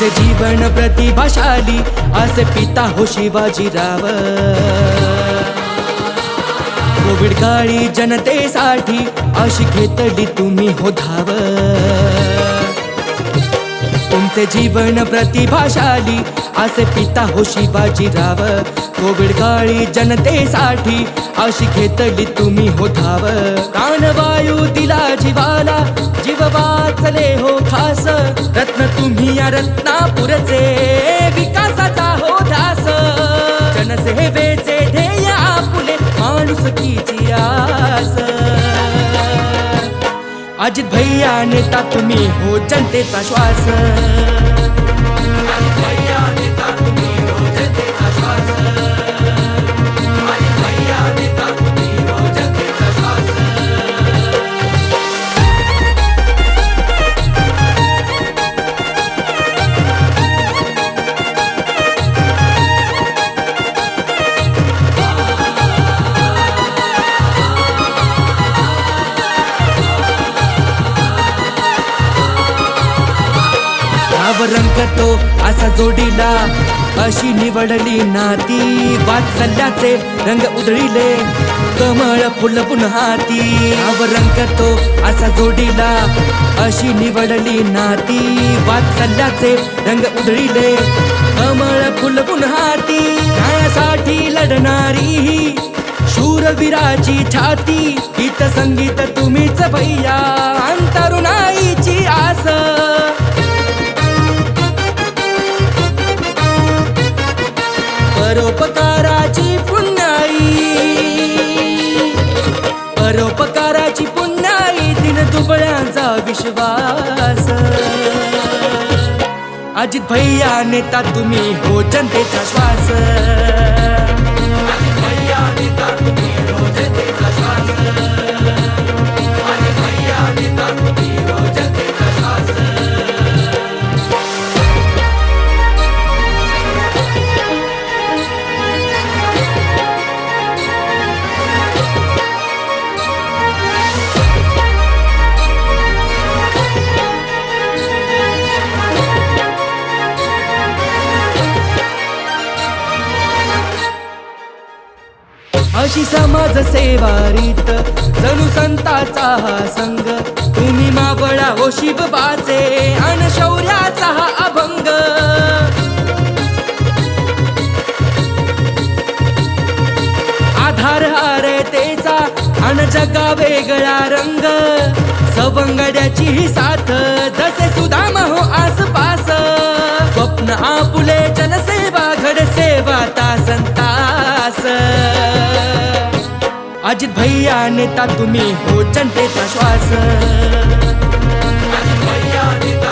तुमचे जीवन प्रतिभाशाली असे पिता हो शिवाजीराव। कोविड काळी जनतेसाठी अशी घेतली तुम्ही हो धाव। तुमचे जीवन प्रतिभाशाली असे पिता हो शिवाजीराव। कोविड काळी जनतेसाठी अशी घेतली तुम्ही हो धाव। प्राणवायू दिला जीवाला, जीव वाचले हो खास। रत्न तुम्ही या रत्नापूरचे, विकासाचा हो ध्यास। जनसेवेचे ध्येय आपुले, माणुसकीची आस। अजित भैया नेता तुम्ही हो जनतेचा श्वास। अजित भैया नेता तुम्ही हो जनतेचा श्वास। अजित भैया नेता तुम्ही हो जनतेचा श्वास। रंग तो असा जोडीला, अशी निवडली नाती। वात्सल्याचे रंग उधळीले, कमळ फुल पुन्हाती। रंग तो असा जोडीला, अशी निवडली नाती। वात्सल्याचे रंग उधळीले, कमळ फुल पुन्हाती। न्यायासाठी लढणारी ही शूरवीराची छाती। गीत संगीत तुम्हीच भैया, अंतरुणाईची आस। परोपकाराची पुण्याई, परोपकाराची पुण्याई। दिन दुबळ्यांचा विश्वास। अजित भैया नेता तुम्ही हो जनतेचा श्वास। अजित भैया नेता तुम्ही हो जनतेचा श्वास। अजित भैया नेता तुम्ही हो जनतेचा श्वास। अशी समाज सेवारीत जणू संताचा हा संग। तुम्ही मावळा हो शिवबाचे, अन शौर्याचा हा अभंग। आधार हारतेचा अन जगा वेगळा रंग। सवंगड्याची ही साथ, जसे सुदाम हो आसपास। स्वप्न आपुले जनसेवा, घड सेवा तासन तास। अजित भैया नेता तुम्ही हो जनतेचा श्वास। अजित भैया नेता